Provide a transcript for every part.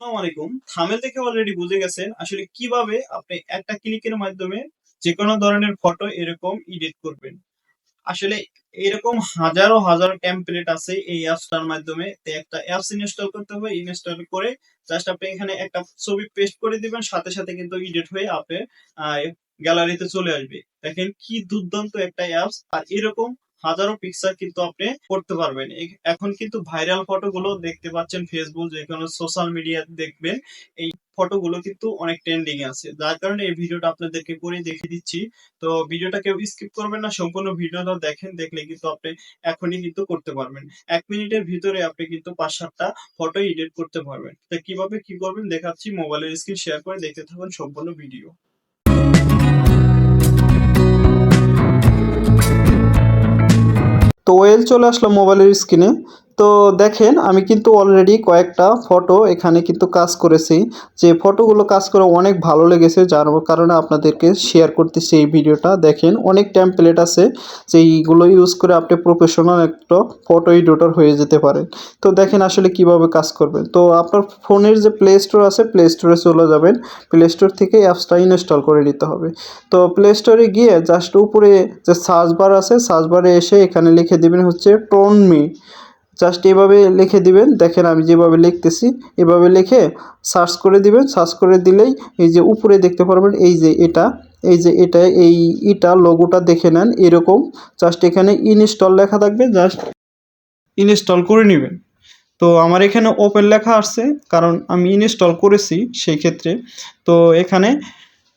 আসসালামু আলাইকুম। থাম্বনেল দেখে অলরেডি বুঝে গেছেন আসলে কিভাবে আপনি একটা ক্লিকের মাধ্যমে যে কোনো ধরনের ফটো এরকম এডিট করবেন। আসলে এরকম হাজারো হাজারো টেমপ্লেট আছে এই অ্যাপসটার মাধ্যমে। তো একটা অ্যাপস ইনস্টল করতে হবে, ইনস্টল করে জাস্ট আপনি এখানে একটা ছবি পেস্ট করে দিবেন, সাথে সাথে কিন্তু এডিট হয়ে আপনার গ্যালারিতে চলে আসবে। দেখেন কি দুর্দান্ত একটা অ্যাপস। আর এরকম হাজারো পিকচার কিন্তু আপনি করতে পারবেন। এখন কিন্তু ভাইরাল ফটোগুলো দেখতে পাচ্ছেন, ফেসবুক যে কোনো সোশ্যাল মিডিয়া দেখবেন এই ফটোগুলো কিন্তু অনেক ট্রেন্ডিং এ আছে, যার কারণে এই ভিডিওটা আপনাদেরকে করে দেখিয়ে দিচ্ছি। তো ভিডিওটা কেউ স্কিপ করবেন না, সম্পূর্ণ ভিডিওটা দেখেন, দেখলে কিন্তু আপনি এখনই কিন্তু করতে পারবেন। 1 মিনিটের ভিতরে আপনি কিন্তু 5-7টা ফটো এডিট করতে পারবেন। তো কিভাবে কি করবেন দেখাচ্ছি, মোবাইলের স্ক্রিন শেয়ার করে দেখতে থাকুন সম্পূর্ণ ভিডিও। তো চলে আসলাম মোবাইলের স্ক্রিনে। তো দেখেন আমি কিন্তু অলরেডি কয়েকটা ফটো এখানে কিন্তু কাজ করেছি, যে ফটোগুলো কাজ করে অনেক ভালো লেগেছে, যার কারণে আপনাদেরকে শেয়ার করতেছি এই ভিডিওটা। দেখেন অনেক টেমপ্লেট আছে যেইগুলো ইউজ করে আপনি প্রফেশনাল একটা ফটো এডিটর হয়ে যেতে পারেন। তো দেখেন আসলে কিভাবে কাজ করবেন। তো আপনার ফোনের যে প্লে স্টোর আছে, প্লে স্টোরে চলে যাবেন, প্লে স্টোর থেকে অ্যাপসটা ইনস্টল করে নিতে হবে। তো প্লে স্টোরে গিয়ে জাস্ট উপরে যে সার্চ বার আছে, সার্চ বারে এসে এখানে লিখে দিবেন হচ্ছে টোনমি। জাস্ট এভাবে লিখে দিবেন, দেখেন আমি যেভাবে লিখতেছি এভাবে লিখে সার্চ করে দিবেন। সার্চ করে দিলেই এই যে উপরে দেখতে পারবেন এই যে এটা, এটা লোগোটা দেখে নেন এরকম। জাস্ট এখানে ইনস্টল লেখা থাকবে, জাস্ট ইনস্টল করে নেবেন। তো আমার এখানে ওপেন লেখা আসছে কারণ আমি ইনস্টল করেছি সেই ক্ষেত্রে। তো এখানে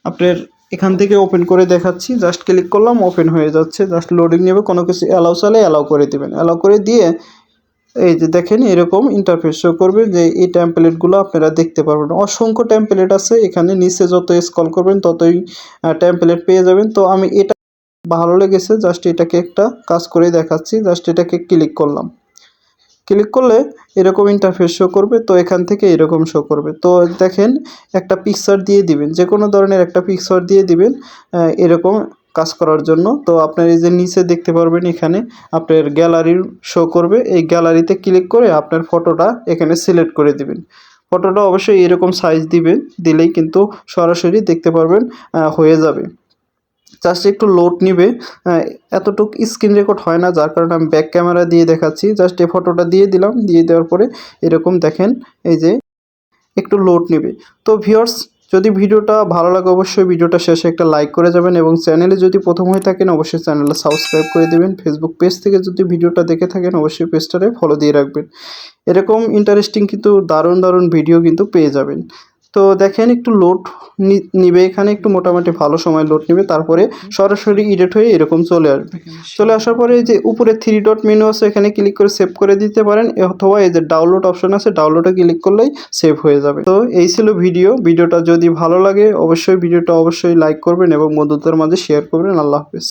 আপনার এখান থেকে ওপেন করে দেখাচ্ছি, জাস্ট ক্লিক করলাম, ওপেন হয়ে যাচ্ছে। জাস্ট লোডিং নেবে, কোনো কিছু অ্যালাউ চাইলে অ্যালাউ করে দেবেন। অ্যালাউ করে দিয়ে এই যে দেখেন এরকম ইন্টারফেস শো করবে, যে এই টেমপ্লেটগুলো আপনারা দেখতে পারবেন। অসংখ্য টেমপ্লেট আছে এখানে, নিচে যত স্ক্রল করবেন ততই টেমপ্লেট পেয়ে যাবেন। তো আমি এটা ভালো লেগেছে, জাস্ট এটাকে একটা কাজ করে দেখাচ্ছি। জাস্ট এটাকে ক্লিক করলাম, ক্লিক করলে এরকম ইন্টারফেস শো করবে। তো এখান থেকে এরকম শো করবে। তো দেখেন একটা পিকচার দিয়ে দিবেন, যে কোনো ধরনের একটা পিকচার দিয়ে দিবেন এরকম কাজ করার জন্য। তো আপনার এই যে নিচে দেখতে পারবেন এখানে আপনার গ্যালারির শো করবে, এই গ্যালারিতে ক্লিক করে আপনার ফটোটা এখানে সিলেক্ট করে দিবেন। ফটোটা অবশ্যই এরকম সাইজ দিবেন, দিলেই কিন্তু সরাসরি দেখতে পারবেন হয়ে যাবে। জাস্ট একটু লোড নিবে, এতটুকু স্ক্রিন রেকর্ড হয় না, যার কারণে আমি ব্যাক ক্যামেরা দিয়ে দেখাচ্ছি। জাস্ট এই ফটোটা দিয়ে দিলাম, দিয়ে দেওয়ার পরে এরকম দেখেন এই যে একটু লোড নেবে। তো ভিউয়ার্স, যদি ভিডিওটা ভালো লাগে অবশ্যই ভিডিওটা শেষে একটা লাইক করে যাবেন, এবং চ্যানেলে যদি প্রথম হয়ে থাকেন অবশ্যই চ্যানেলটা সাবস্ক্রাইব করে দেবেন। ফেসবুক পেজ থেকে যদি ভিডিওটা দেখে থাকেন অবশ্যই পেজটারে ফলো দিয়ে রাখবেন। এরকম ইন্টারেস্টিং কিন্তু দারুণ দারুণ ভিডিও কিন্তু পেয়ে যাবেন। তো দেখেন একটু লোড নিবে, এখানে একটু মোটামুটি ভালো সময় লোড নেবে, তারপরে সরাসরি এডিট হয়ে এরকম চলে আসবে। চলে আসার পরে এই যে উপরে 3 ডট মেনু আছে, এখানে ক্লিক করে সেভ করে দিতে পারেন, অথবা এই যে ডাউনলোড অপশন আছে, ডাউনলোডে ক্লিক করলেই সেভ হয়ে যাবে। তো এই ছিল ভিডিওটা যদি ভালো লাগে অবশ্যই ভিডিওটা অবশ্যই লাইক করবেন এবং বন্ধুদের মাঝে শেয়ার করবেন। আল্লাহ হাফেজ।